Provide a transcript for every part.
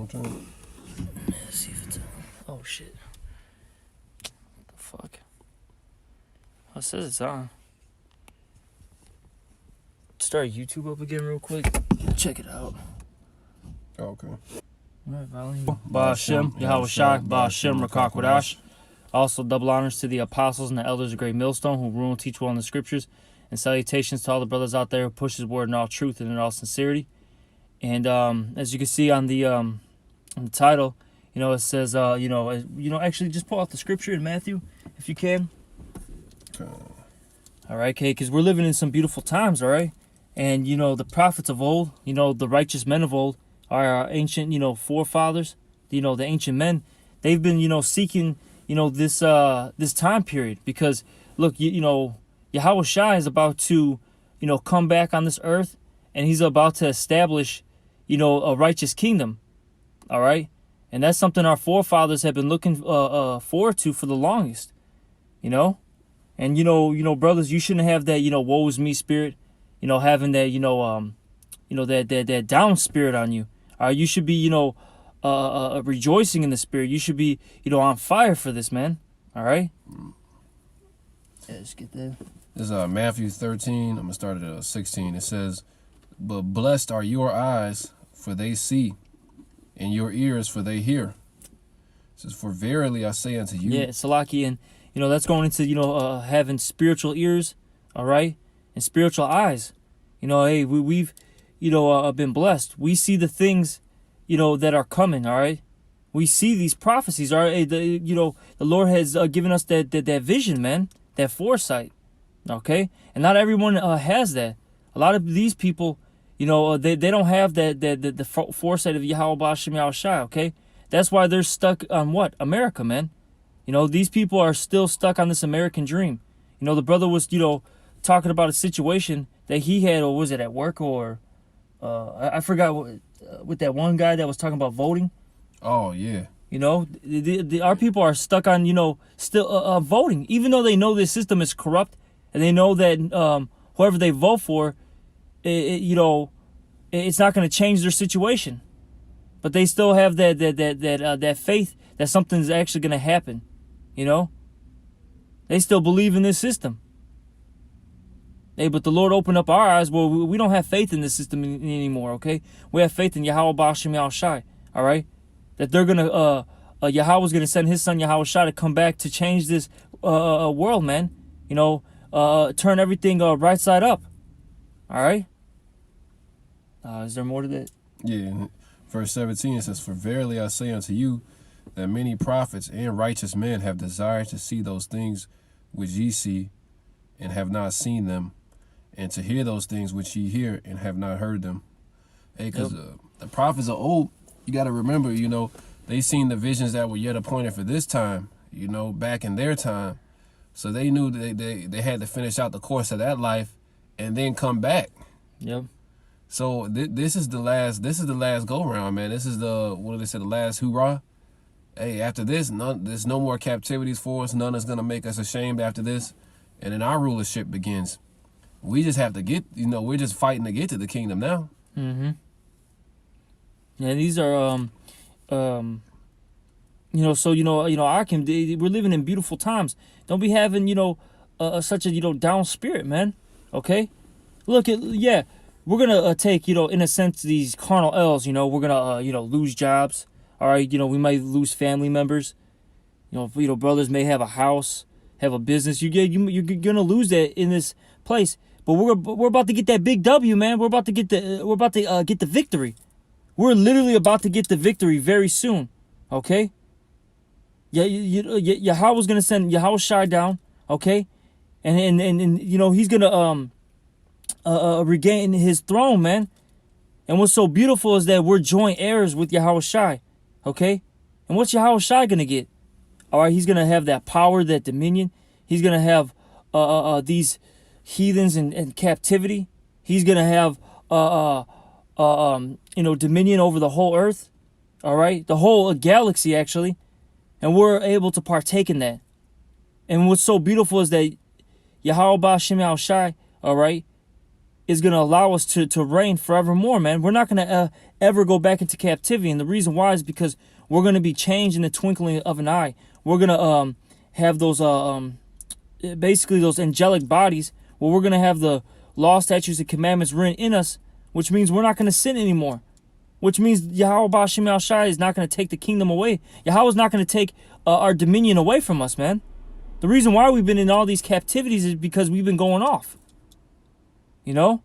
one time. Let's see if it's on. Oh shit. The fuck? Oh, it says it's on. Start YouTube up again real quick. Check it out. Oh, okay. Alright, volume. Ba'Hashem, Yahweh Shai, Ba'Hashem, Rakakwadash. Also, double honors to the apostles and the elders of Great Millstone who rule and teach well in the scriptures. And salutations to all the brothers out there who push his word in all truth and in all sincerity. And as you can see on the title, it says, actually just pull out the scripture in Matthew, if you can. Okay. All right, okay, because we're living in some beautiful times, all right? And, the prophets of old, the righteous men of old, our ancient, forefathers, the ancient men, they've been, seeking, this time period. Because, look, Yahweh Shai is about to, come back on this earth, and he's about to establish, a righteous kingdom, all right? And that's something our forefathers have been looking forward to for the longest, And, brothers, you shouldn't have that, woe is me spirit, having that, that down spirit on you. You should be, rejoicing in the spirit. You should be, on fire for this, man. All right? Yeah, let's get that. This is Matthew 13. I'm going to start at 16. It says, "But blessed are your eyes, for they see, and your ears, for they hear. It says, for verily I say unto you." Yeah, Salaki, and, that's going into, having spiritual ears, all right? And spiritual eyes. Hey, we've, been blessed. We see the things, that are coming, all right? We see these prophecies, all right? The Lord has given us that vision, man, that foresight, okay? And not everyone has that. A lot of these people, they don't have the foresight of Yahweh Ba'Hashem Yahweh Shai, okay? That's why they're stuck on what? America, man. These people are still stuck on this American dream. The brother was, talking about a situation that he had, or was it at work, or I forgot with that one guy that was talking about voting. Oh, yeah. Our people are stuck on, still voting, even though they know this system is corrupt, and they know that whoever they vote for, it's not going to change their situation. But they still have that faith that something's actually going to happen, They still believe in this system. Hey, but the Lord opened up our eyes. Well, we don't have faith in this system anymore, okay? We have faith in Yahweh Ba'Hashem Yahweh Shai, all right? That they're going to, Yahweh's going to send his son Yahweh Shai to come back to change this world, man. Turn everything right side up, all right? Is there more to that? Yeah, verse 17, it says, "For verily I say unto you, that many prophets and righteous men have desired to see those things which ye see, and have not seen them, and to hear those things which ye hear, and have not heard them." Hey, because the prophets are old. You got to remember, they seen the visions that were yet appointed for this time, back in their time. So they knew they had to finish out the course of that life and then come back. Yep. So this is the last go round, man. This is the last hoorah. Hey, after this, there's no more captivities for us. None is going to make us ashamed after this. And then our rulership begins. We just have to get, we're just fighting to get to the kingdom now. Mm-hmm. Yeah, these are, we're living in beautiful times. Don't be having, such a, down spirit, man. Okay? We're going to take, in a sense, these carnal L's, we're going to, lose jobs. All right, we might lose family members. Brothers may have a house, have a business. You're gonna lose that in this place. But we're about to get that big W, man. We're about to get the victory. We're literally about to get the victory very soon. Okay? Yeah, Yahweh's gonna send Yahweh Shai down. Okay, and he's gonna regain his throne, man. And what's so beautiful is that we're joint heirs with Yahweh Shai. Okay, and what's Yahweh Shai gonna get? All right, he's gonna have that power, that dominion. He's gonna have these heathens in captivity. He's gonna have dominion over the whole earth. All right, the whole galaxy actually, and we're able to partake in that. And what's so beautiful is that Yahweh Ba'Hashem Yahweh Shai, all right, is going to allow us to reign forevermore, man. We're not going to ever go back into captivity. And the reason why is because we're going to be changed in the twinkling of an eye. We're going to have those, basically those angelic bodies where we're going to have the law, statutes, and commandments written in us, which means we're not going to sin anymore. Which means Yahweh Ba'Shem Al Shai is not going to take the kingdom away. Yahweh is not going to take our dominion away from us, man. The reason why we've been in all these captivities is because we've been going off. You know?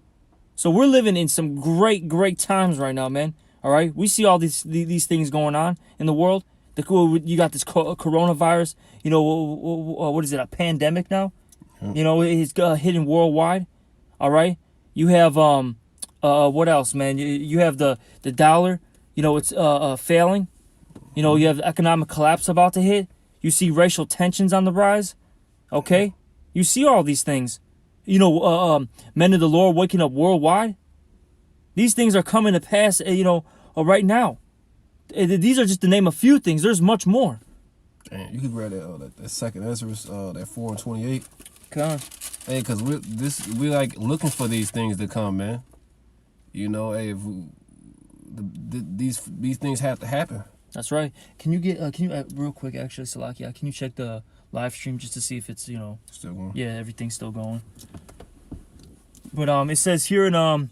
So we're living in some great, great times right now, man. All right? We see all these things going on in the world. You got this coronavirus. You know, what is it, a pandemic now? You know, it's hitting worldwide. All right? You have, what else, man? You have the dollar. You know, it's failing. You know, you have economic collapse about to hit. You see racial tensions on the rise. Okay? You see all these things. You know, men of the Lord waking up worldwide. These things are coming to pass, right now. These are just to name a few things. There's much more. Damn, you could grab that second Ezra, that 4:28. Come on. Hey, cause we're like looking for these things to come, man. You know, hey, if these things have to happen. That's right. Can you real quick, actually, Salakia, can you check the live stream just to see if it's, still going? Yeah, everything's still going. But it says here in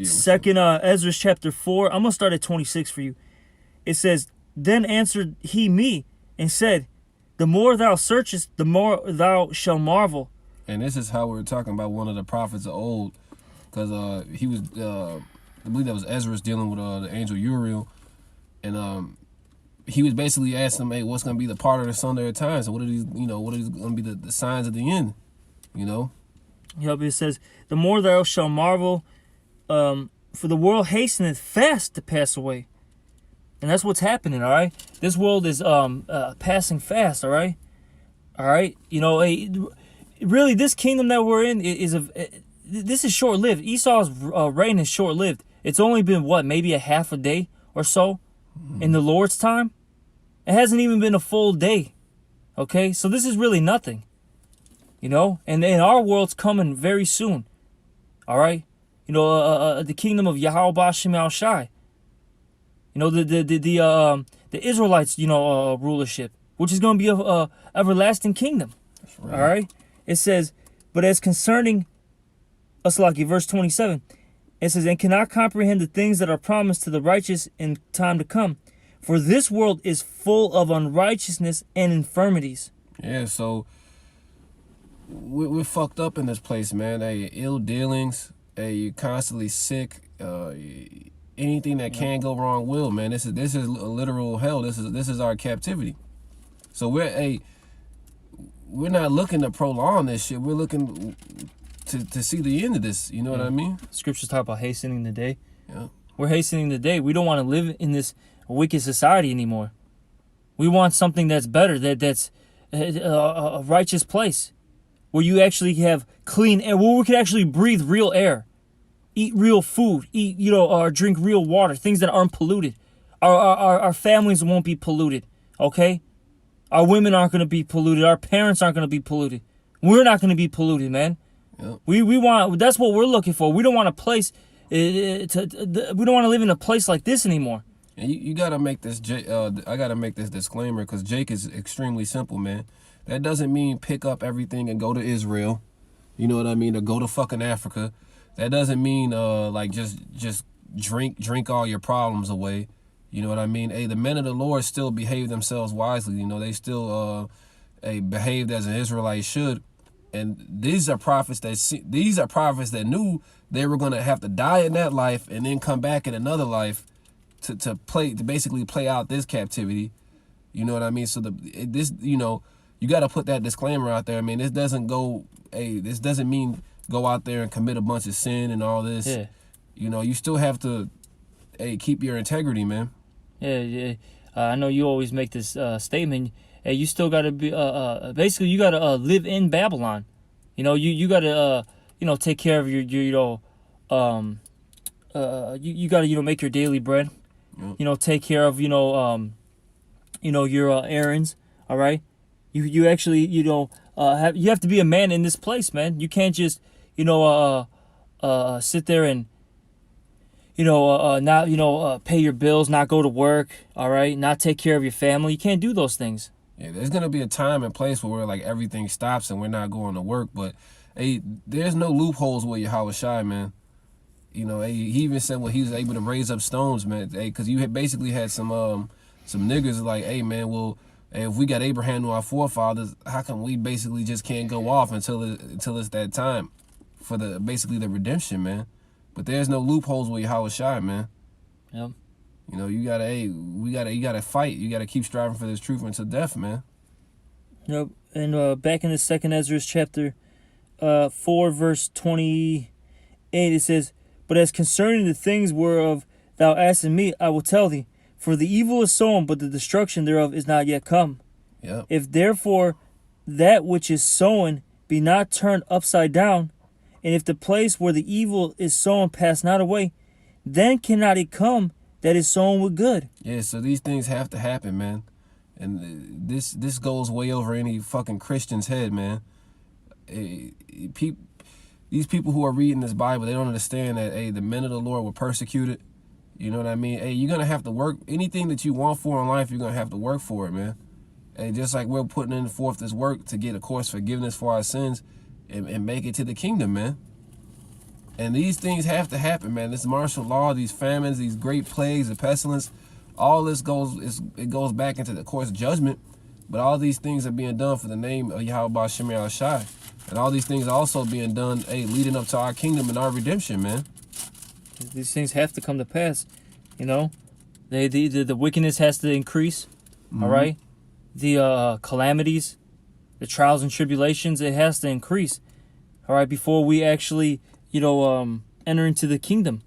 second Ezra chapter 4, I'm gonna start at 26 for you. It says, "Then answered he me and said, the more thou searchest, the more thou shalt marvel." And this is how we're talking about one of the prophets of old, because he was I believe that was Ezra dealing with the angel Uriel, and he was basically asking him, hey, what's going to be the part of the son of the times? And what are these, what are going to be the signs of the end, Yep, it says, the more thou shalt marvel, for the world hasteneth fast to pass away. And that's what's happening, all right? This world is passing fast, all right? All right? Really, this kingdom that we're in this is short-lived. Esau's reign is short-lived. It's only been, maybe a half a day or so in the Lord's time? It hasn't even been a full day, okay? So this is really nothing, And our world's coming very soon, all right? The kingdom of Yahweh Ba'Shem Al Shai. The Israelites, rulership, which is going to be a everlasting kingdom, right. All right? It says, but as concerning, verse 27, it says, and cannot comprehend the things that are promised to the righteous in time to come. For this world is full of unrighteousness and infirmities. Yeah, so we're fucked up in this place, man. Hey, ill dealings. Hey, you're constantly sick. Anything that can go wrong will, man. This is a literal hell. This is our captivity. So we're not looking to prolong this shit. We're looking to see the end of this. You know what I mean? Scriptures talk about hastening the day. Yeah. We're hastening the day. We don't want to live in this wicked society anymore. We want something that's better, that's a righteous place where you actually have clean air, where we can actually breathe real air, eat real food, or drink real water, things that aren't polluted. Our families won't be polluted, okay? Our women aren't going to be polluted. Our parents aren't going to be polluted. We're not going to be polluted, man. Yep. We want, that's what we're looking for. We don't want a place, we don't want to live in a place like this anymore. And you got to make this, I got to make this disclaimer because Jake is extremely simple, man. That doesn't mean pick up everything and go to Israel. You know what I mean? Or go to fucking Africa. That doesn't mean just drink all your problems away. You know what I mean? Hey, the men of the Lord still behave themselves wisely. They still behaved as an Israelite should. And these are prophets that knew they were going to have to die in that life and then come back in another life to basically play out this captivity. You know what I mean? So you got to put that disclaimer out there. I mean, this doesn't mean go out there and commit a bunch of sin and all this. Yeah. You still have to keep your integrity, man. Yeah. I know you always make this statement. Hey, you still got to be basically you got to live in Babylon. You got to take care of your you got to make your daily bread. Yep. Take care of your errands. All right. You actually you have to be a man in this place, man. You can't just sit there and not pay your bills, not go to work, all right, not take care of your family. You can't do those things. Yeah, there's gonna be a time and place where like everything stops and we're not going to work. But hey, there's no loopholes with Yahweh Shai, man. Hey, he even said he was able to raise up stones, man. Hey, because you had basically had some niggas like, hey, man, well, hey, if we got Abraham to our forefathers, how come we basically just can't go off until it's that time for the redemption, man? But there's no loopholes with Yahweh Shai, man. Yep. You gotta fight. You gotta keep striving for this truth until death, man. Yep. And back in the second Ezra chapter 4, verse 28, it says, "But as concerning the things whereof thou askest me, I will tell thee. For the evil is sown, but the destruction thereof is not yet come. Yep. If therefore that which is sown be not turned upside down, and if the place where the evil is sown pass not away, then cannot it come that is sown with good." Yeah, so these things have to happen, man. And this goes way over any fucking Christian's head, man. These people who are reading this Bible, they don't understand that, hey, the men of the Lord were persecuted. You know what I mean? Hey, you're going to have to work. Anything that you want for in life, you're going to have to work for it, man. Hey, just like we're putting in forth this work to get, of course, forgiveness for our sins and make it to the kingdom, man. And these things have to happen, man. This martial law, these famines, these great plagues, the pestilence, all this goes back into the course of judgment. But all these things are being done for the name of Yahweh Shem Shai. And all these things are also being done, hey, leading up to our kingdom and our redemption, man. These things have to come to pass, The wickedness has to increase, all right? The calamities, the trials and tribulations, it has to increase, all right, before we actually, enter into the kingdom,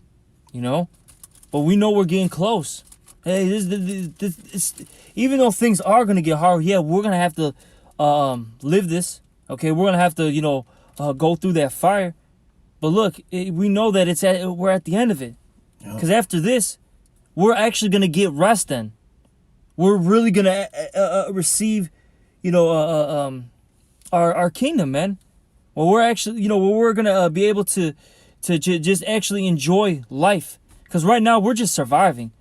But we know we're getting close. Hey, this even though things are going to get hard, yeah, we're going to have to live this, okay? We're going to have to, go through that fire. But look, we know that we're at the end of it. Because after this, we're actually going to get rest then. We're really going to receive, our kingdom, man. Well, we're actually, we're going to be able to just actually enjoy life. Because right now, we're just surviving.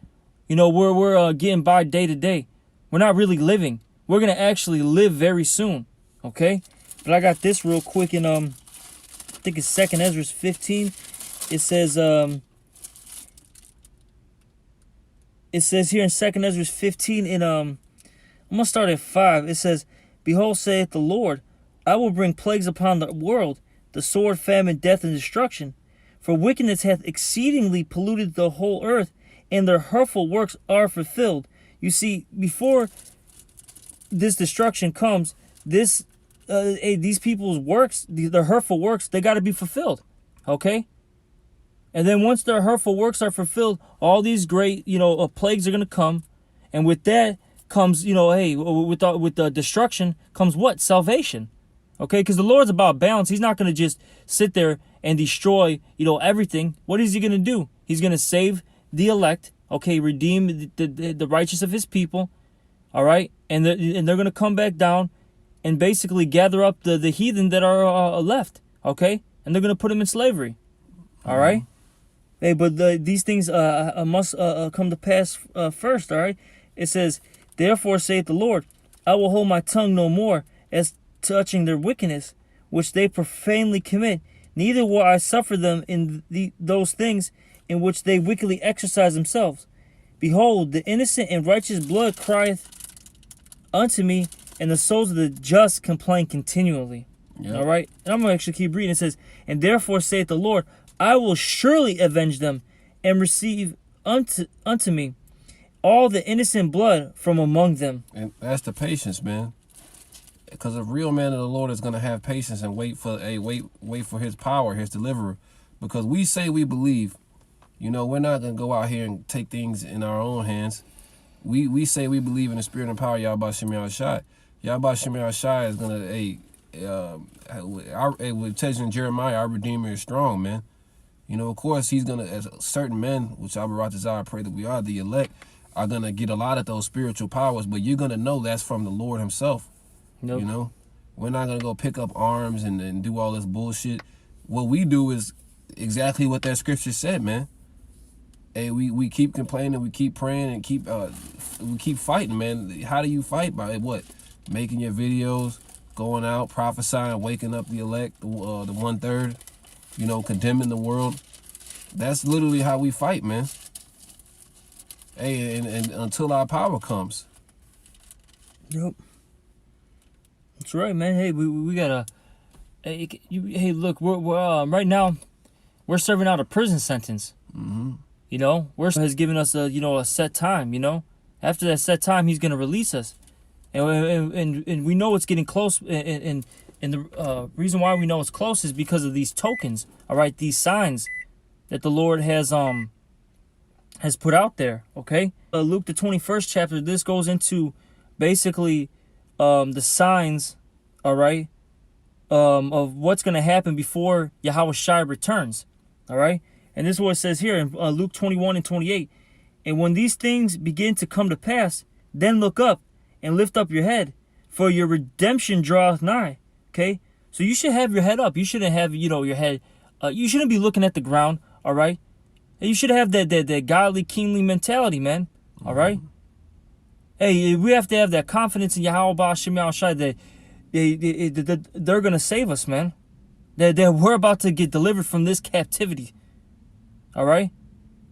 We're getting by day to day. We're not really living. We're going to actually live very soon, okay? But I got this real quick in, I think it's 2nd Ezra 15. It says here in 2nd Ezra 15 I'm gonna start at 5. It says, "Behold, saith the Lord, I will bring plagues upon the world, the sword, famine, death, and destruction. For wickedness hath exceedingly polluted the whole earth, and their hurtful works are fulfilled." You see, before this destruction comes, these people's works, their hurtful works, they got to be fulfilled, okay? And then once their hurtful works are fulfilled, all these great, plagues are going to come. And with that comes, with the destruction comes what? Salvation, okay? Because the Lord's about balance. He's not going to just sit there and destroy, everything. What is he going to do? He's going to save the elect, okay? Redeem the righteous of his people, all right? And they're going to come back down and basically gather up the heathen that are left, okay? And they're going to put them in slavery, all right? Hey, but these things must come to pass first, all right? It says, "Therefore saith the Lord, I will hold my tongue no more as touching their wickedness, which they profanely commit. Neither will I suffer them in those things in which they wickedly exercise themselves. Behold, the innocent and righteous blood crieth unto me, and the souls of the just complain continually." Yep. All right? And I'm going to actually keep reading. It says, "And therefore saith the Lord, I will surely avenge them, and receive unto me all the innocent blood from among them." And that's the patience, man. Because a real man of the Lord is going to have patience and wait for his power, his deliverer. Because we say we believe. We're not going to go out here and take things in our own hands. We say we believe in the spirit and power of Yahweh Shem Shai. Yahweh Shem Shai is going to, it tells you in Jeremiah, our Redeemer is strong, man. Of course, he's going to, as certain men, which I pray that we are, the elect, are going to get a lot of those spiritual powers, but you're going to know that's from the Lord himself. Nope. We're not going to go pick up arms and do all this bullshit. What we do is exactly what that scripture said, man. Hey, we keep complaining, we keep praying, and we keep fighting, man. How do you fight? By what? Making your videos, going out, prophesying, waking up the elect, the 1/3, condemning the world. That's literally how we fight, man. Hey, and until our power comes. Yep. That's right, man. Hey, we gotta. Hey, look, we're right now, we're serving out a prison sentence. Mm-hmm. We're has given us a set time. After that set time, he's gonna release us, and we know it's getting close. And the reason why we know it's close is because of these tokens. All right, these signs that the Lord has put out there. Okay, Luke the 21st chapter. This goes into basically the signs. All right, of what's gonna happen before Yahweh Shai returns. All right. And this is what it says here in Luke 21 and 28. And when these things begin to come to pass, then look up and lift up your head, for your redemption draweth nigh. Okay? So you should have your head up. You shouldn't have, your head. You shouldn't be looking at the ground, all right? And you should have that godly, kingly mentality, man, all right? Hey, we have to have that confidence in Yahweh Ba'ashem Yahushai that they're going to save us, man. That we're about to get delivered from this captivity. All right,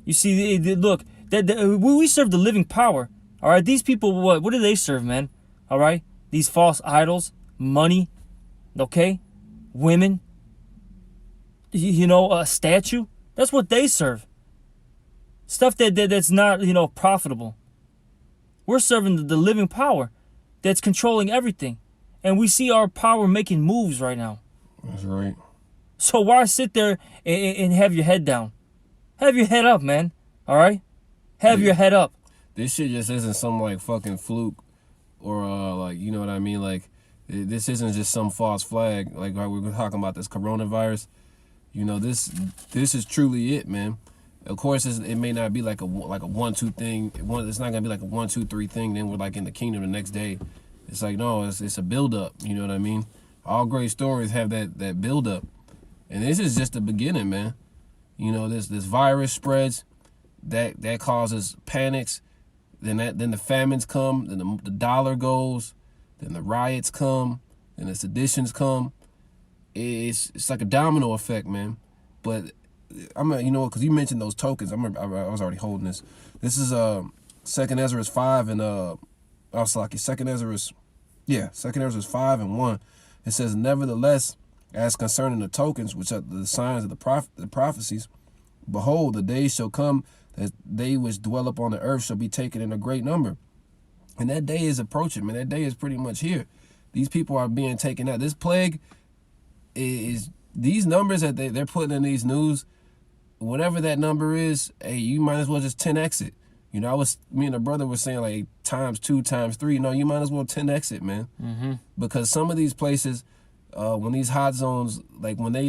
you see, look, we serve the living power. All right, these people, what do they serve, man? All right, these false idols, money, okay, women, a statue. That's what they serve. Stuff that's not profitable. We're serving the living power that's controlling everything, and we see our power making moves right now. That's right. So why sit there and have your head down? Have your head up, man. All right? Have your head up. This shit just isn't some like fucking fluke or you know what I mean? Like this isn't just some false flag. Like we were talking about this coronavirus. This is truly it, man. Of course, it may not be like a 1-2 thing. It's not gonna be like a 1-2-3 thing. Then we're like in the kingdom the next day. It's like no, it's a build up. You know what I mean? All great stories have that build up, and this is just the beginning, man. This virus spreads, that causes panics. Then the famines come. Then the dollar goes. Then the riots come. Then the seditions come. It's like a domino effect, man. But because you mentioned those tokens. I was already holding this. This is 2nd Ezra 5 and Second Ezra 5 and 1. It says, nevertheless, as concerning the tokens, which are the signs of the prophecies, behold, the days shall come that they which dwell upon the earth shall be taken in a great number. And that day is approaching, man. That day is pretty much here. These people are being taken out. This plague is these numbers that they're putting in these news. Whatever that number is, hey, you might as well just 10x it. Me and a brother were saying like times 2, times 3. No, you might as well 10x it, man. Mm-hmm. Because some of these places, when these hot zones, like when they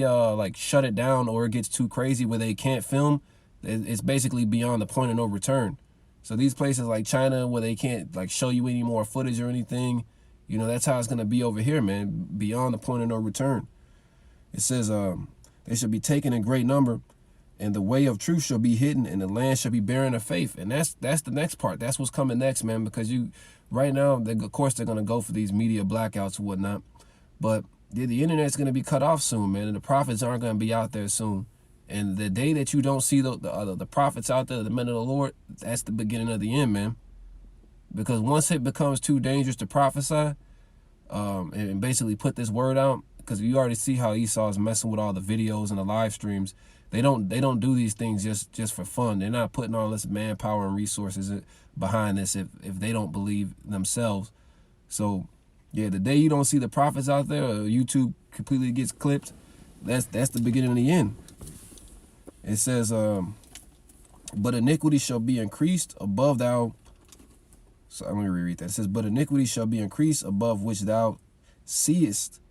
shut it down or it gets too crazy where they can't film, it's basically beyond the point of no return. So these places like China where they can't like show you any more footage or anything, that's how it's gonna be over here, man. Beyond the point of no return. It says they shall be taken in great number, and the way of truth shall be hidden, and the land shall be barren of faith. And that's the next part. That's what's coming next, man. Because right now, of course, they're gonna go for these media blackouts and whatnot, but the internet's gonna be cut off soon, man, and the prophets aren't gonna be out there soon. And the day that you don't see the prophets out there, the men of the Lord, that's the beginning of the end, man. Because once it becomes too dangerous to prophesy, and basically put this word out, because you already see how Esau is messing with all the videos and the live streams. They don't do these things just for fun. They're not putting all this manpower and resources behind this if they don't believe themselves. So, yeah, the day you don't see the prophets out there, or YouTube completely gets clipped, that's the beginning of the end. It says, but iniquity shall be increased above thou. So let me reread that. It says, but iniquity shall be increased above which thou seest.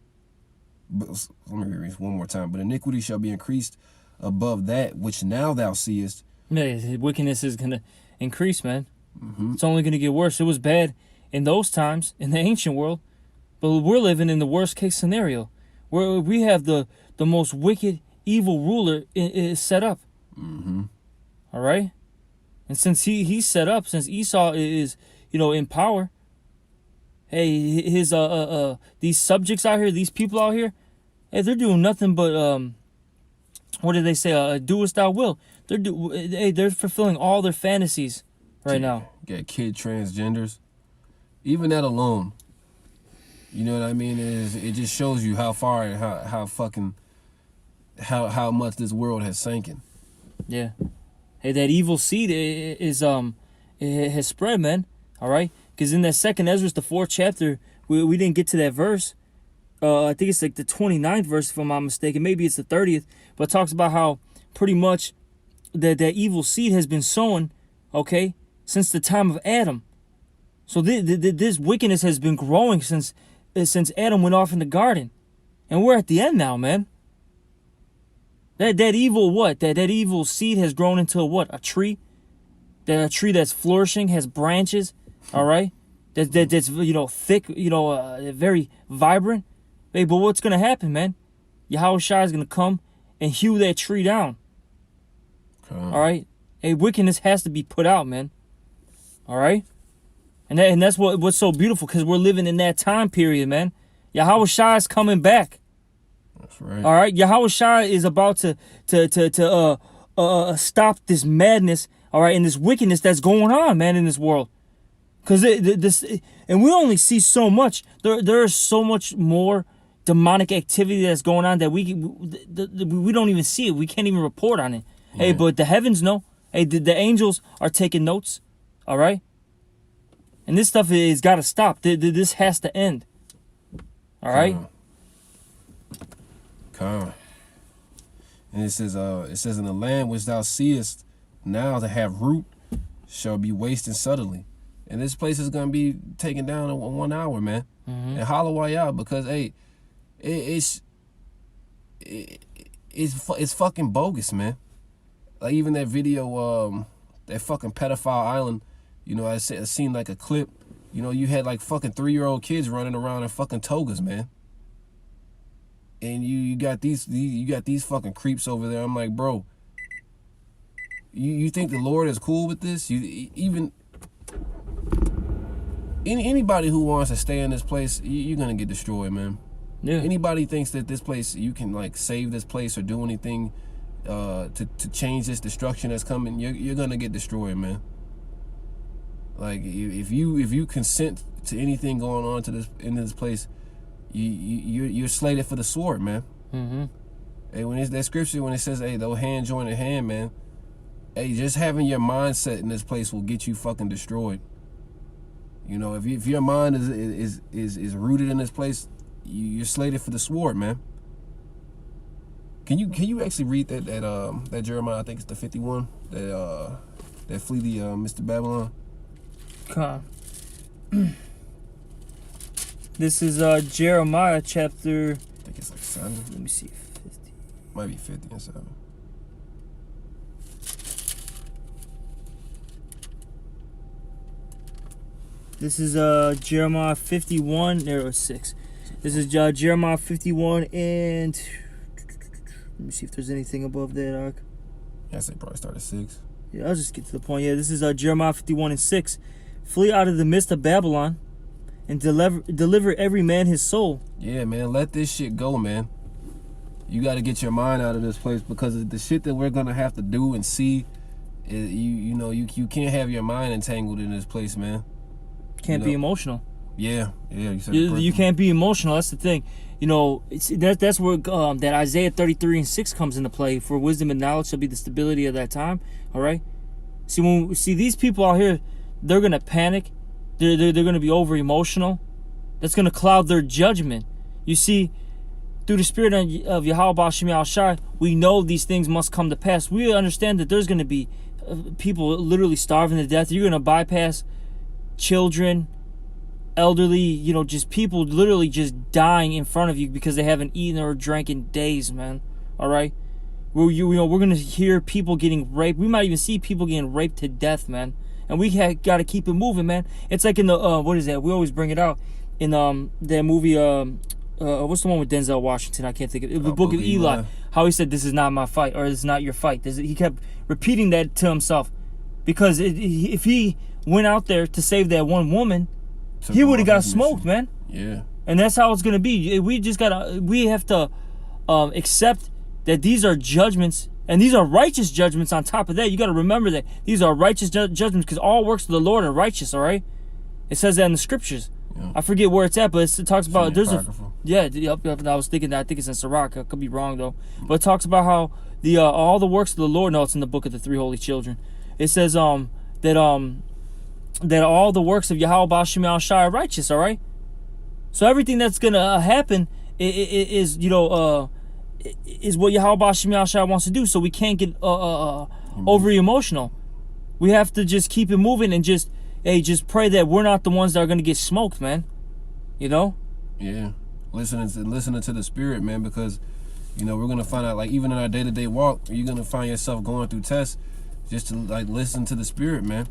Let me reread one more time. But iniquity shall be increased above that which now thou seest. Yeah, wickedness is going to increase, man. Mm-hmm. It's only going to get worse. It was bad in those times, in the ancient world. But we're living in the worst case scenario, where we have the most wicked evil ruler is set up. Mm-hmm. All right, and since he's set up, since Esau is in power, hey, his these subjects out here, these people out here, hey, they're doing nothing but what did they say? Do as thou will. They're fulfilling all their fantasies right now. Got kid transgenders. Even that alone, you know what I mean? It just shows you how far and how much this world has sinking. Yeah. Hey, that evil seed is it has spread, man. All right, because in that second Ezra, the 4th chapter, we didn't get to that verse. I think it's like the 29th verse, if I'm not mistaken. Maybe it's the 30th, but it talks about how pretty much that evil seed has been sown, okay, since the time of Adam. So this wickedness has been growing since Adam went off in the garden, and we're at the end now, man. That evil what? That evil seed has grown into a what? A tree? That a tree that's flourishing, has branches, all right? That's thick, very vibrant. Hey, but what's gonna happen, man? Yahweh Shai is gonna come and hew that tree down. All right? Hey, wickedness has to be put out, man. All right? And that's what's so beautiful, because we're living in that time period, man. Yahweh Shai is coming back. That's right. All right, Yahweh Shai is about to stop this madness, all right, and this wickedness that's going on, man, in this world. Because and we only see so much. There is so much more demonic activity that's going on that we don't even see it. We can't even report on it. Yeah. Hey, but the heavens know. Hey, the angels are taking notes. All right, and this stuff is got to stop. This has to end. All right. Come. And it says in the land which thou seest now to have root shall be wasting suddenly. And this place is gonna be taken down in 1 hour, man. Mm-hmm. And holler out, because hey, it's fucking bogus, man. Like even that video, that fucking pedophile island, I seen like a clip. You had like fucking 3-year-old kids running around in fucking togas, man. And you got these fucking creeps over there. I'm like, bro, you think the Lord is cool with this? Anybody who wants to stay in this place, you're gonna get destroyed, man. Yeah. Anybody thinks that this place, you can like save this place or do anything to change this destruction that's coming, you're gonna get destroyed, man. Like if you consent to anything going on in this place, you're slated for the sword, man. Mm-hmm. Hey, when it's that scripture, when it says, hey, though hand join in hand, man, hey, just having your mindset in this place will get you fucking destroyed. If your mind is rooted in this place, you're slated for the sword, man. Can you actually read that Jeremiah? I think it's the 51 that flee the Mr. Babylon. Come. This is Jeremiah chapter. I think it's like 7. Let me see. 50. Might be 50 and 7. This is Jeremiah 51. There was 6. This is Jeremiah 51 and let me see if there's anything above that arc. Yeah, I say probably start at 6. Yeah, I'll just get to the point. Yeah, this is Jeremiah 51 and 6. Flee out of the midst of Babylon and deliver every man his soul. Yeah, man, let this shit go, man. You got to get your mind out of this place, because the shit that we're gonna have to do and see, you can't have your mind entangled in this place, man. Can't be emotional. Yeah. You can't be emotional. That's the thing. That's where that Isaiah 33 and 6 comes into play. For wisdom and knowledge shall be the stability of that time. All right. See these people out here, they're gonna panic. They're gonna be over emotional. That's gonna cloud their judgment. You see, through the spirit of Yahweh Ba'Shem Yahweh Shai, we know these things must come to pass. We understand that there's gonna be people literally starving to death. You're gonna bypass children, elderly, just people literally just dying in front of you because they haven't eaten or drank in days, man. All right, we're gonna hear people getting raped. We might even see people getting raped to death, man. And we got to keep it moving, man. It's like in the what is that? We always bring it out in that movie what's the one with Denzel Washington? I can't think of it. The Book of Eli. Eli. How he said, "This is not my fight," or "This is not your fight." He kept repeating that to himself, because if he went out there to save that one woman, he would have got smoked, man. Yeah. And that's how it's gonna be. We have to accept that these are judgments, and these are righteous judgments. On top of that, you got to remember that these are righteous judgments, because all works of the Lord are righteous. All right, it says that in the scriptures. Yeah. I forget where it's at, but it talks about there's Apocryphal. yep. I was thinking that. I think it's in Sirach. I could be wrong though, but it talks about how the all the works of the Lord. No, it's in the book of the three holy children. It says that all the works of Yahweh Ba'Shem Yahushua are righteous. All right, so everything that's gonna happen is is what Yahweh Ba'Shem Yahushua wants to do. So we can't get overly emotional. We have to just keep it moving and just pray that we're not the ones that are gonna get smoked, man. You know? Yeah. Listening to the Spirit, man, because we're gonna find out, like, even in our day-to-day walk, you're gonna find yourself going through tests, just to like listen to the Spirit, man.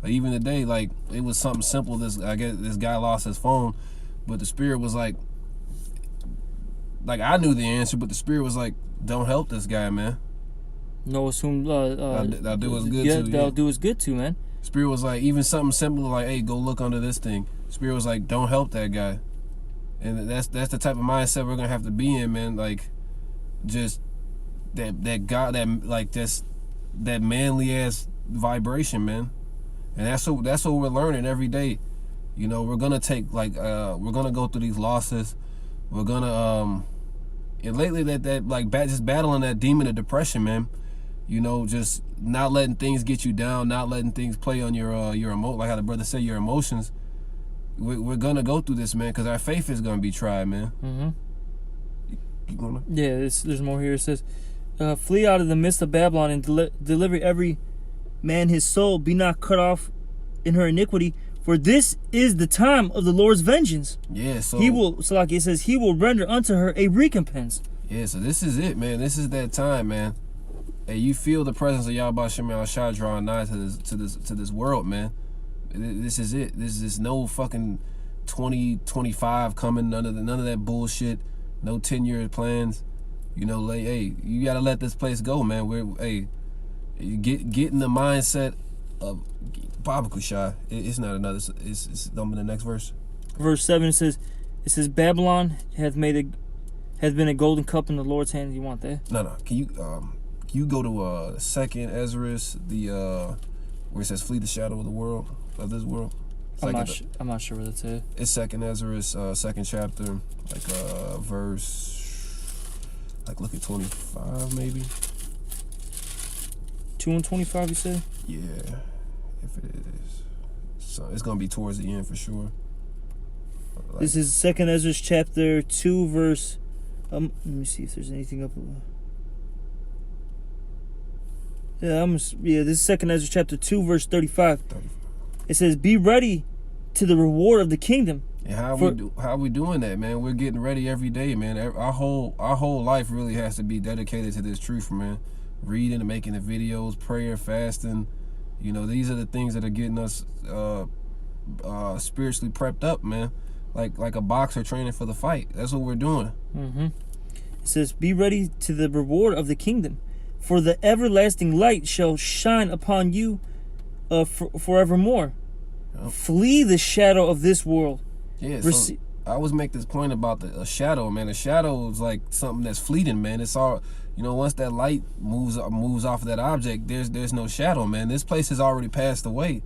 Like, even today, like, it was something simple. I guess this guy lost his phone, but the Spirit was like I knew the answer, but the Spirit was like, don't help this guy, man. Know us whom they'll do us good to. They'll do us good to, man. Spirit was like, even something simple like, hey, go look under this thing. Spirit was like, don't help that guy. And that's the type of mindset we're gonna have to be in, man. Like, just that God, that manly ass vibration, man. And that's what we're learning every day. We're gonna take we're gonna go through these losses. We're gonna and lately just battling that demon of depression, man. Just not letting things get you down, not letting things play on your like how the brother said, your emotions. We're gonna go through this, man, because our faith is gonna be tried, man. Mm-hmm. Yeah, there's more here. It says, flee out of the midst of Babylon and deliver every man his soul. Be not cut off in her iniquity, for this is the time of the Lord's vengeance. Yeah, so he will. So like it says, he will render unto her a recompense. Yeah, so this is it, man. This is that time, man. Hey, you feel the presence of Yahweh Shem Yahushua drawing nigh to this world, man. This is it. This is no fucking 2025 coming. None of that bullshit. No 10-year plans. Hey, you gotta let this place go, man. Get in the mindset of Baba Kushai. It's not another. It's in the next verse. Verse 7 it says Babylon hath been a golden cup in the Lord's hand. You want that? No. Can you go to Second Ezra, where it says flee the shadow of the world, of this world? I'm not sure where that's at. It's Second Ezra, second chapter, verse, look at 25 maybe. 2 and 25, you said? Yeah, if it is. So it's gonna be towards the end for sure. This is Second Ezra chapter 2 verse. Let me see if there's anything up. This is Second Ezra chapter 2 verse 35. It says, "Be ready to the reward of the kingdom." And how we doing that, man? We're getting ready every day, man. Our whole life really has to be dedicated to this truth, man. Reading and making the videos, prayer, fasting. These are the things that are getting us spiritually prepped up, man. Like a boxer training for the fight. That's what we're doing. Mm-hmm. It says, "Be ready to the reward of the kingdom, for the everlasting light shall shine upon you forevermore. Yep. Flee the shadow of this world." Yeah, so I always make this point about the shadow, man. A shadow is like something that's fleeting, man. It's all, once that light moves off of that object, there's no shadow, man. This place has already passed away.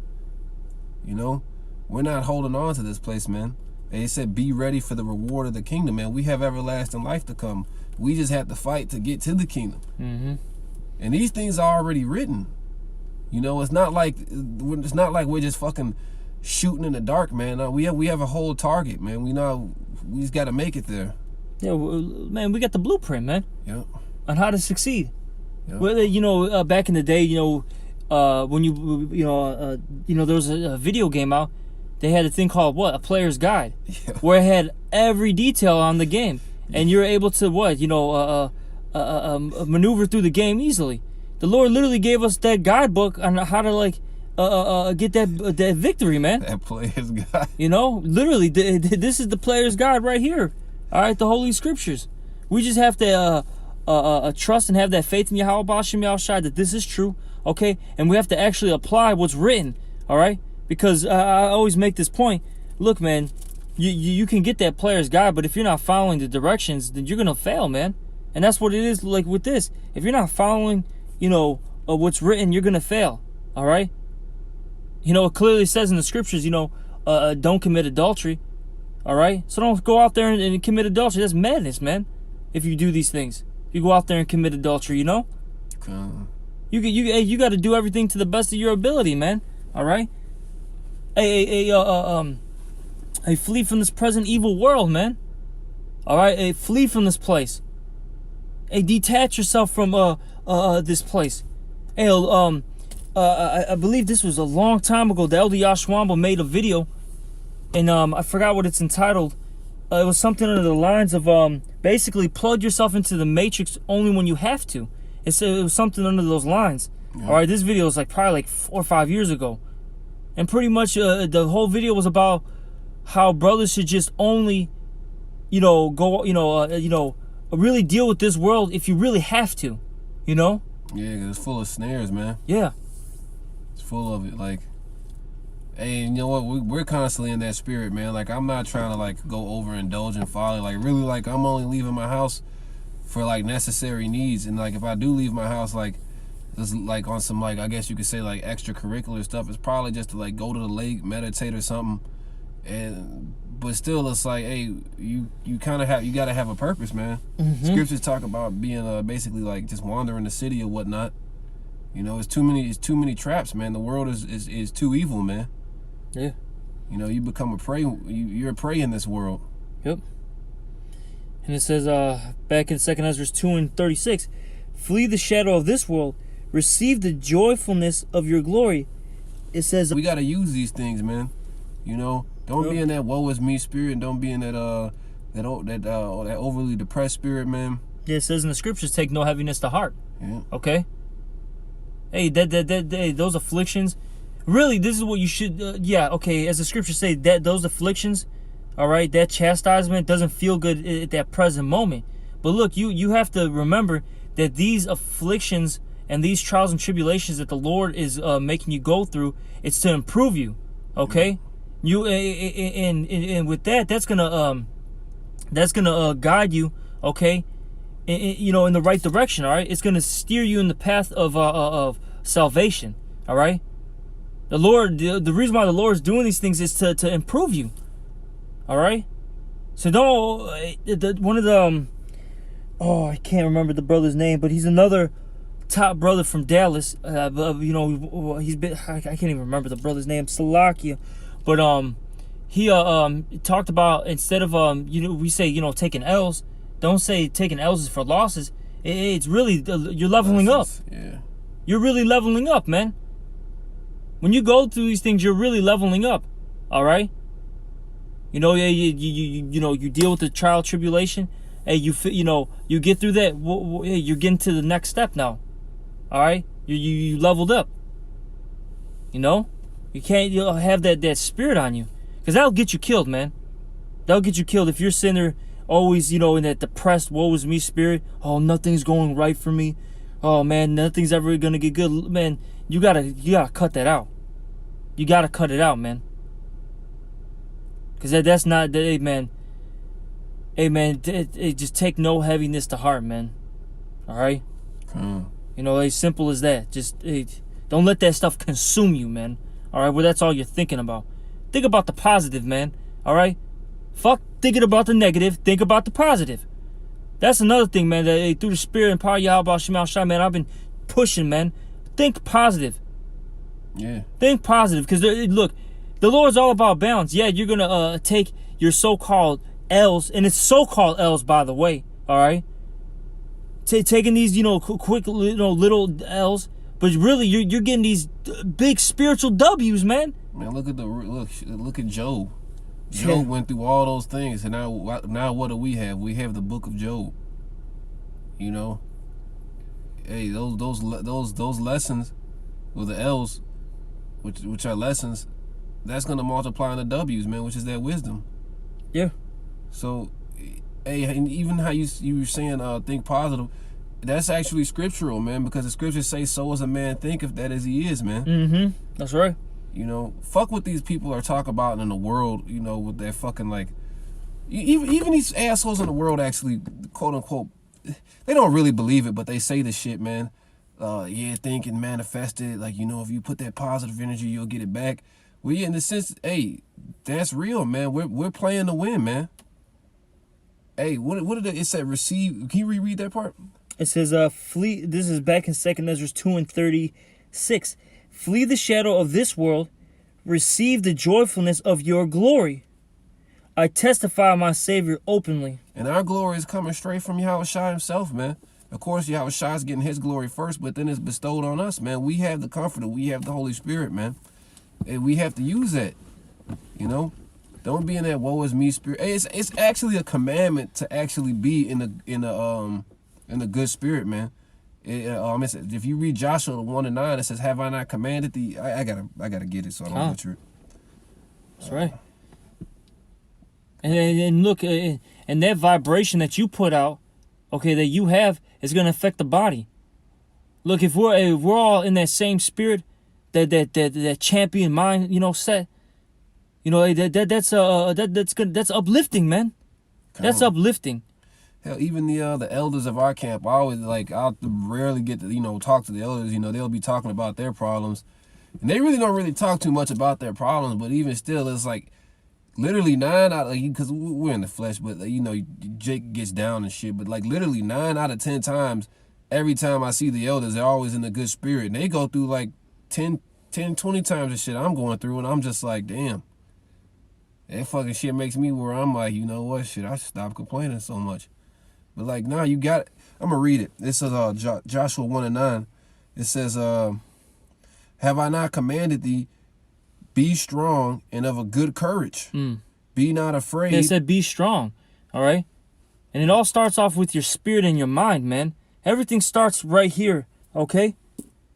We're not holding on to this place, man. And it said, be ready for the reward of the kingdom, man. We have everlasting life to come. We just have to fight to get to the kingdom. Mm-hmm. And these things are already written. It's not like we're just fucking shooting in the dark, man. We have a whole target, man. We just got to make it there. Yeah, man, we got the blueprint, man. Yeah. On how to succeed. Yeah. Well, back in the day, when there was a video game out, they had a thing called a player's guide, where it had every detail on the game, and you're able to maneuver through the game easily. The Lord literally gave us that guidebook on how to get that victory, man. That player's guide. Literally, this is the player's guide right here. All right, the Holy Scriptures. We just have to trust and have that faith in Yahweh Bashim Yahushai that this is true, okay? And we have to actually apply what's written, all right? Because I always make this point. Look, man, you can get that player's guide, but if you're not following the directions, then you're going to fail, man. And that's what it is like with this. If you're not following, what's written, you're going to fail, all right? It clearly says in the Scriptures, don't commit adultery, all right? So don't go out there and commit adultery. That's madness, man, if you do these things. If you go out there and commit adultery, Okay. You got to do everything to the best of your ability, man, all right? Hey, flee from this present evil world, man. All right, hey, flee from this place. Hey, detach yourself from this place. Hey, I believe this was a long time ago. The Elder Yashwamba made a video, and I forgot what it's entitled. It was something under the lines of basically plug yourself into the matrix only when you have to. It was something under those lines. Yeah. All right, this video was probably 4 or 5 years ago, and pretty much the whole video was about how brothers should just only, really deal with this world if you really have to, Yeah, 'cause it's full of snares, man. Yeah. It's full of it. Hey, you know what? We're constantly in that spirit, man. I'm not trying to go overindulge and folly. Really, I'm only leaving my house for necessary needs. And if I do leave my house, just on some I guess you could say extracurricular stuff, it's probably just to go to the lake, meditate or something. But still, it's hey, you gotta have a purpose, man. Mm-hmm. Scriptures talk about being basically just wandering the city or whatnot. It's too many traps, man. The world is too evil, man. Yeah. You become a prey. You're a prey in this world. Yep. And it says back in 2 Ezra 2:36, flee the shadow of this world, receive the joyfulness of your glory. It says we gotta use these things, man. Don't be in that woe is me spirit, and don't be in that overly depressed spirit, man. Yeah, it says in the Scriptures, take no heaviness to heart. Yeah. Okay. Hey, those afflictions. Really, this is what you should. Okay. As the Scriptures say, that those afflictions, all right, that chastisement doesn't feel good at that present moment. But look, you have to remember that these afflictions and these trials and tribulations that the Lord is making you go through, it's to improve you. Okay. You and with that's gonna guide you, okay, in the right direction. All right, it's gonna steer you in the path of salvation. All right, the Lord, the reason why the Lord is doing these things is to improve you. All right, so don't one of the I can't remember the brother's name, but he's another top brother from Dallas. He's been, I can't even remember the brother's name, Salakia. But he talked about, instead of we say taking L's, don't say taking L's is for losses. It's really you're leveling up. Yeah. You're really leveling up, man. When you go through these things, you're really leveling up. All right. You deal with the trial tribulation. Hey, you get through that. Hey, you're getting to the next step now. All right. You leveled up. You can't have that spirit on you, because that'll get you killed, man. That'll get you killed if you're sitting there always, in that depressed, woe is me spirit. Oh, nothing's going right for me. Oh man, nothing's ever gonna get good, man. You gotta cut that out. You gotta cut it out, man. Because that's not, hey man. Hey man, just take no heaviness to heart, man. All right. As simple as that. Just don't let that stuff consume you, man. All right, well, that's all you're thinking about. Think about the positive, man. All right? Fuck thinking about the negative. Think about the positive. That's another thing, man. That through the spirit and power of Yahweh Shema Shai, man, I've been pushing, man. Think positive. Yeah. Think positive. Because, look, the Lord's all about balance. Yeah, you're going to take your so-called L's, and it's so-called L's, by the way. All right? Taking these, quick, little L's. But really, you're getting these big spiritual W's, man. Man, look at Job. Job went through all those things, and now what do we have? We have the book of Job. Hey, those lessons with the L's, which are lessons, that's gonna multiply in the W's, man, which is that wisdom. Yeah. So, Hey, and even how you were saying think positive, that's actually scriptural, man, because the scriptures say, so as a man thinketh, that as he is, man. Mm-hmm. That's right. You know, fuck what these people are talking about in the world, you know, with their fucking, like, even these assholes in the world actually, quote unquote, they don't really believe it, but they say the shit, man. Yeah, think and manifest it. Like, you know, if you put that positive energy, you'll get it back. Well, yeah, in the sense, hey, that's real, man. We're playing to win, man. Hey, what did it said? Receive. Can you reread that part? It says, flee. This is back in 2 Ezra 2:36. Flee the shadow of this world. Receive the joyfulness of your glory. I testify my Savior openly. And our glory is coming straight from Yahushua himself, man. Of course, Yahushua is getting his glory first, but then it's bestowed on us, man. We have the Comforter. We have the Holy Spirit, man. And we have to use that, you know? Don't be in that woe is me spirit. Hey, it's actually a commandment to actually be in a good spirit, man. If you read Joshua 1:9, it says, "Have I not commanded thee?" I gotta get it so I don't butcher it. That's right. And look, and that vibration that you put out, okay, that you have, is gonna affect the body. Look, if we're all in that same spirit, that champion mind, you know, set, you know, that's good. That's uplifting, man. That's uplifting. Hell, even the elders of our camp, I rarely get to, you know, talk to the elders. You know, they'll be talking about their problems, and they really don't really talk too much about their problems. But even still, it's like literally 9 out of, because we're in the flesh, but you know, Jake gets down and shit. But like literally 9 out of 10 times, every time I see the elders, they're always in a good spirit, and they go through like 10, 20 times the shit I'm going through, and I'm just like, damn. That fucking shit makes me where I'm like, you know what, shit, I should stop complaining so much. But like, nah, you got it. I'm going to read it. This is Joshua 1:9. It says, have I not commanded thee, be strong and of a good courage. Be not afraid. Yeah, it said be strong, all right? And it all starts off with your spirit and your mind, man. Everything starts right here, okay?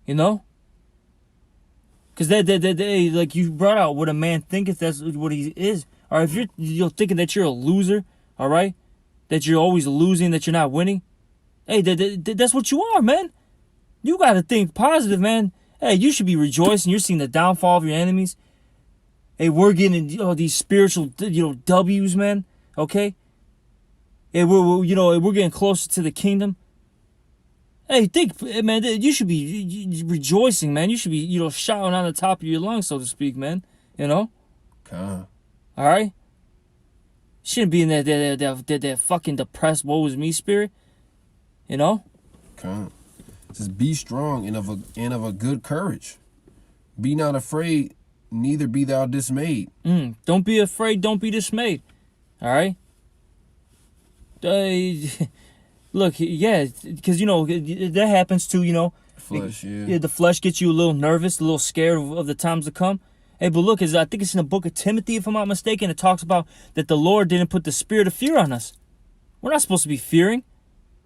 You know? Because like you brought out, what a man thinketh, that's what he is. All right, if you're thinking that you're a loser, all right? That you're always losing, that you're not winning. Hey, that's what you are, man. You got to think positive, man. Hey, you should be rejoicing. You're seeing the downfall of your enemies. Hey, we're getting, you know, these spiritual, you know, W's, man. Okay? Hey, we're getting closer to the kingdom. Hey, think, man, you should be rejoicing, man. You should be, you know, shouting on the top of your lungs, so to speak, man. You know? All right? Shouldn't be in that fucking depressed woe is me spirit. You know? It says, be strong and of a good courage. Be not afraid, neither be thou dismayed. Don't be afraid, don't be dismayed. All right? Look, yeah, because, you know, that happens too, you know. Flesh, yeah. The flesh gets you a little nervous, a little scared of the times to come. Hey, but look, I think it's in the book of Timothy, if I'm not mistaken, it talks about that the Lord didn't put the spirit of fear on us. We're not supposed to be fearing.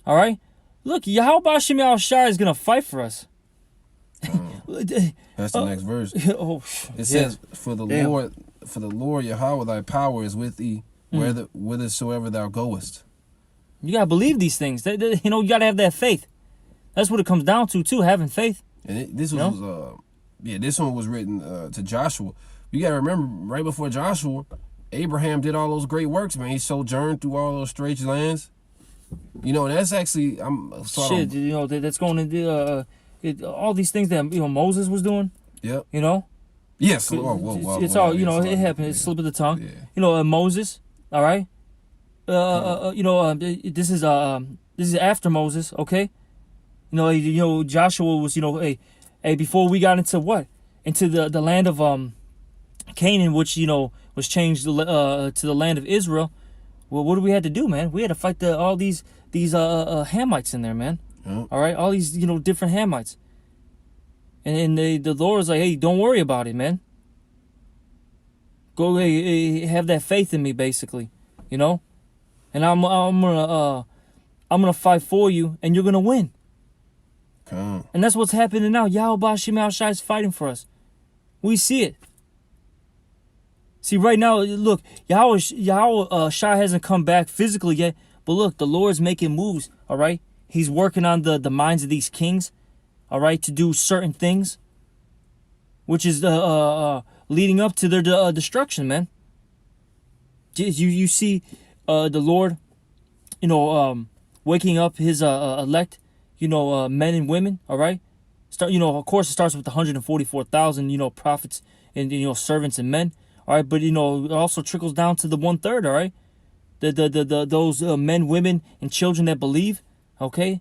All right? Look, Yahweh Shem Yahushua is going to fight for us. That's the next verse. It says, For the Lord Yahweh thy power is with thee, whithersoever thou goest. You got to believe these things. You know, you got to have that faith. That's what it comes down to, too, having faith. And this one was written to Joshua. You got to remember, right before Joshua, Abraham did all those great works, man. He sojourned through all those strange lands. You know, and that's actually, you know, that's going into all these things that, you know, Moses was doing. Yep. You know? Yes. It's all, you know, it happened. It's a slip of the tongue. Yeah. You know, Moses, all right? You know, this is after Moses, okay? You know, Joshua was, you know, hey, before we got into what? Into the land of Canaan, which, you know, was changed to the land of Israel. Well, what do we have to do, man? We had to fight all these Hamites in there, man. Yep. All right, all these, you know, different Hamites. And the Lord was like, hey, don't worry about it, man. Go, have that faith in me, basically, you know. And I'm gonna fight for you, and you're gonna win. And that's what's happening now. Yahweh Shem Yahushua is fighting for us. We see it. See, right now, look, Yahweh Shai hasn't come back physically yet, But look, the Lord's making moves, all right? He's working on the minds of these kings, all right, to do certain things, which is leading up to their destruction, man. You see the Lord, waking up his elect, men and women, all right? Of course, it starts with the 144,000, prophets and, servants and men, all right? But, it also trickles down to the 1/3, all right? Those men, women, and children that believe, okay?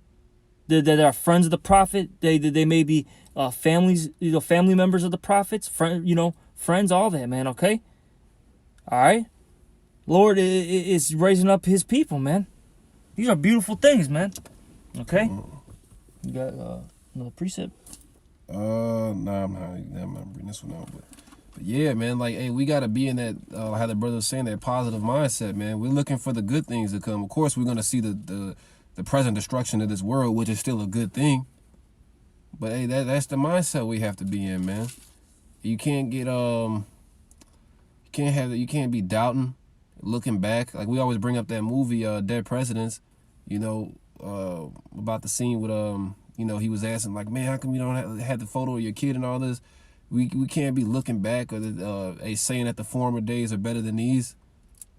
That are friends of the prophet. They may be families, family members of the prophets, friends, all that, man, okay? All right? Lord is raising up his people, man. These are beautiful things, man. Okay? You got another precept? Nah, I'm not reading this one out, but yeah, man, like, hey, we gotta be in that, how the brother was saying, that positive mindset, man. We're looking for the good things to come. Of course, we're gonna see the present destruction of this world, which is still a good thing. But hey, that's the mindset we have to be in, man. You can't get you can't be doubting, looking back. Like we always bring up that movie, Dead Presidents, about the scene with he was asking like, man, how come you don't have the photo of your kid and all this? We can't be looking back or saying that the former days are better than these,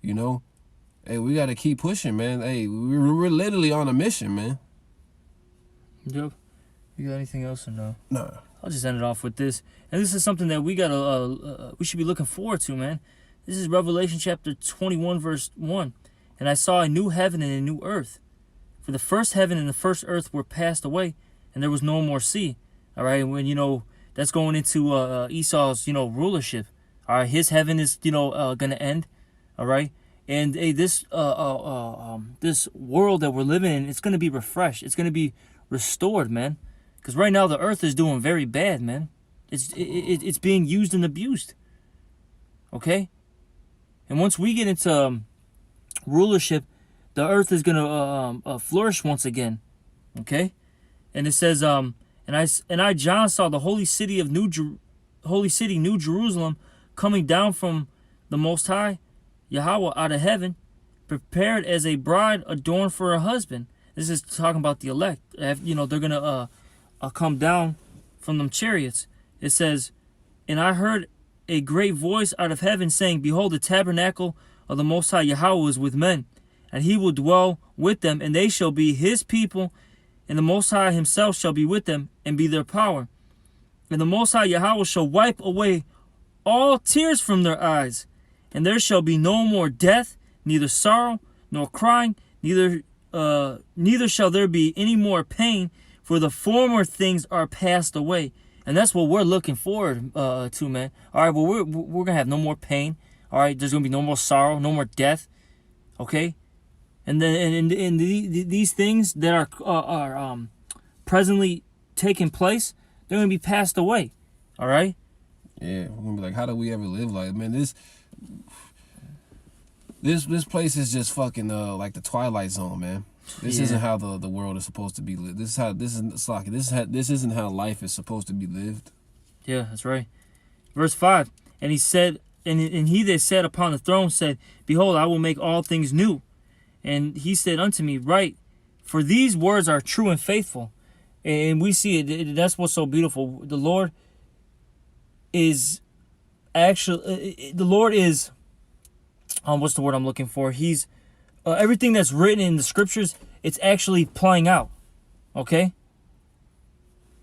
Hey, we got to keep pushing, man. Hey, we're literally on a mission, man. Yep. You got anything else or no? Nah. I'll just end it off with this. And this is something that we should be looking forward to, man. This is Revelation chapter 21, verse 1. And I saw a new heaven and a new earth. For the first heaven and the first earth were passed away, and there was no more sea. All right, when, that's going into Esau's, rulership. All right, his heaven is, going to end. All right. And this world that we're living in, it's going to be refreshed. It's going to be restored, man. Because right now the earth is doing very bad, man. It's being used and abused. Okay? And once we get into rulership, the earth is going to flourish once again. Okay? And it says, and I John saw the holy city New Jerusalem, coming down from the Most High, Yahweh, out of heaven, prepared as a bride adorned for her husband. This is talking about the elect. They're going to come down from them chariots. It says, and I heard a great voice out of heaven saying, behold, the tabernacle of the Most High Yahweh is with men, and he will dwell with them, and they shall be his people, and the Most High himself shall be with them, and be their power. And the Most High Yahweh shall wipe away all tears from their eyes, and there shall be no more death, neither sorrow, nor crying, neither shall there be any more pain, for the former things are passed away. And that's what we're looking forward to, man. All right, well, we're going to have no more pain. All right, there's going to be no more sorrow, no more death. Okay? And then and these things that are presently taking place, they're going to be passed away. All right? Yeah, we're going to be like, how do we ever live like, man, This place is just fucking like the Twilight Zone, man. This isn't how the world is supposed to be lived. This isn't how life is supposed to be lived. Yeah, that's right. Verse 5, and he said, and he that sat upon the throne said, behold, I will make all things new. And he said unto me, write, for these words are true and faithful. And we see it. That's what's so beautiful. The Lord is what's the word I'm looking for? He's everything that's written in the scriptures, it's actually playing out. Okay?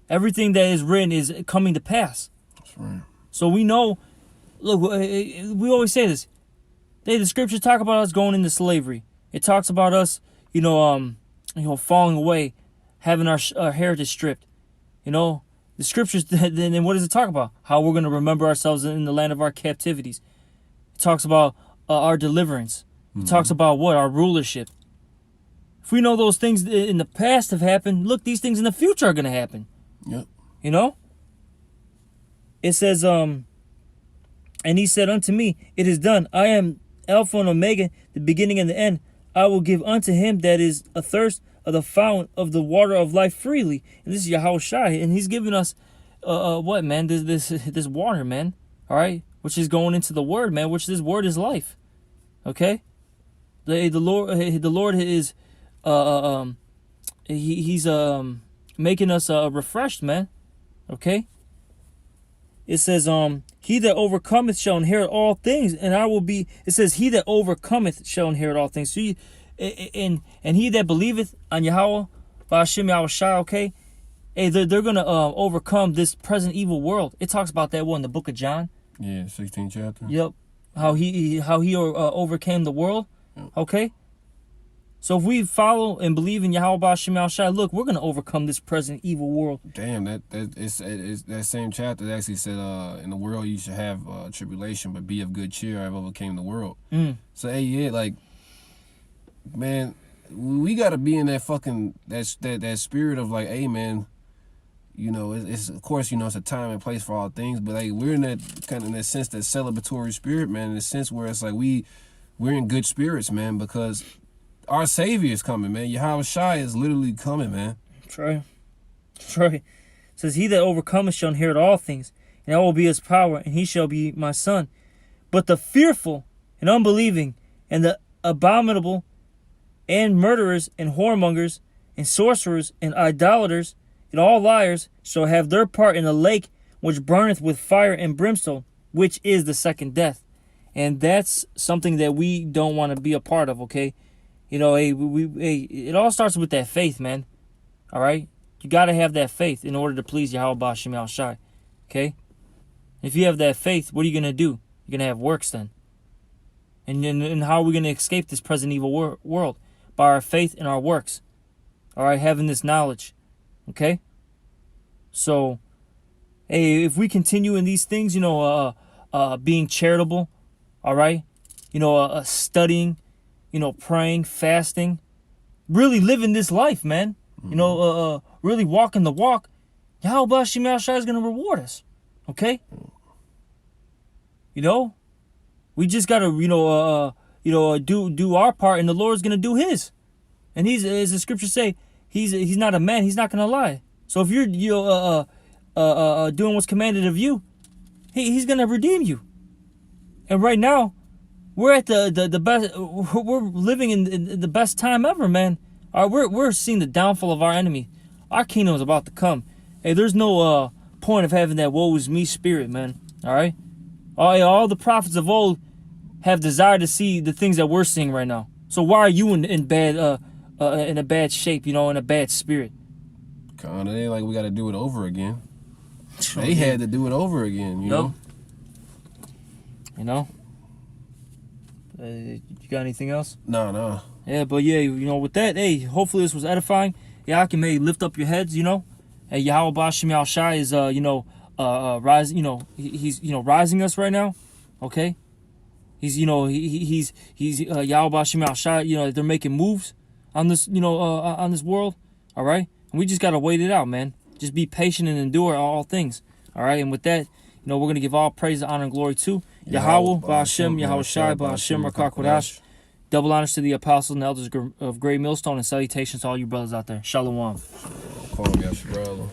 Everything that is written is coming to pass. That's right. So we know, look, we always say this. The scriptures talk about us going into slavery. It talks about us, falling away, having our heritage stripped. The scriptures, then what does it talk about? How we're going to remember ourselves in the land of our captivities. It talks about our deliverance. It talks about what? Our rulership. If we know those things in the past have happened, look, these things in the future are going to happen. Yep. It says, and he said unto me, it is done. I am Alpha and Omega, the beginning and the end. I will give unto him that is athirst of the fountain of the water of life freely. And this is Yahweh Shai, and he's giving us, what, man? This water, man. All right? Which is going into the word, man, which this word is life. Okay? The Lord is he's making us refreshed, man. Okay. It says he that overcometh shall inherit all things, and I will be. It says he that overcometh shall inherit all things. So and he that believeth on Yahweh, Ba'ashem Yahushua, okay. Hey, they're gonna overcome this present evil world. It talks about that one in the book of John. Yeah, 16th chapter. Yep. How he overcame the world. Yep. Okay. So if we follow and believe in Yahweh Ba'ashem Yahushua, look, we're gonna overcome this present evil world. Damn, it's that same chapter that actually said, in the world you should have tribulation, but be of good cheer. I've overcame the world. So hey, yeah, like, man, we gotta be in that fucking that spirit of like, hey, man. You know, it's of course, you know, it's a time and place for all things, but like we're in that kind of, in that sense, that celebratory spirit, man, in the sense where it's like we're in good spirits, man, because our Savior is coming, man. Yahweh Shai is literally coming, man. That's right. That's right. It says, he that overcometh shall inherit all things, and I will be his power, and he shall be my son. But the fearful and unbelieving, and the abominable, and murderers, and whoremongers, and sorcerers, and idolaters, and all liars shall have their part in the lake which burneth with fire and brimstone, which is the second death. And that's something that we don't want to be a part of, okay? You know, hey, it all starts with that faith, man. All right? You got to have that faith in order to please Yahweh Ba'ashem Yahushua, okay? If you have that faith, what are you going to do? You're going to have works then. And how are we going to escape this present evil world? By our faith and our works. All right? Having this knowledge. Okay? So, hey, if we continue in these things, you know, being charitable, all right? You know, studying, you know, praying, fasting, really living this life, man. You know, really walking the walk, Yahweh Ba'ashem Yahushua is going to reward us. Okay? You know? We just got to, do our part, and the Lord's going to do his. And he's, as the scriptures say, He's not a man. He's not gonna lie. So if you're doing what's commanded of you, he's gonna redeem you. And right now, we're at the best. We're living in the best time ever, man. We're seeing the downfall of our enemy. Our kingdom is about to come. Hey, there's no point of having that woe is me spirit, man. All right. All the prophets of old have desired to see the things that we're seeing right now. So why are you in bad? In a bad shape, you know, in a bad spirit. Kinda, it ain't like we got to do it over again. They had to do it over again, you know. You know. You got anything else? No. Yeah, but yeah, you know, with that, hey, hopefully this was edifying. Yeah, I can maybe lift up your heads, you know. Hey, Yahweh Ba'ashem Yahushua is, rising. You know, he's rising us right now. Okay. He's Yahweh Ba'ashem Yahushua. You know, they're making moves on this, on this world, all right? And we just got to wait it out, man. Just be patient and endure all things, all right? And with that, we're going to give all praise, honor, and glory to Yahweh, Ba'ashem, Yahushua, Ba'ashem, Rakakwadash. Double honors to the apostles and elders of Great Millstone, and salutations to all you brothers out there. Shalom. Call me Yasharala.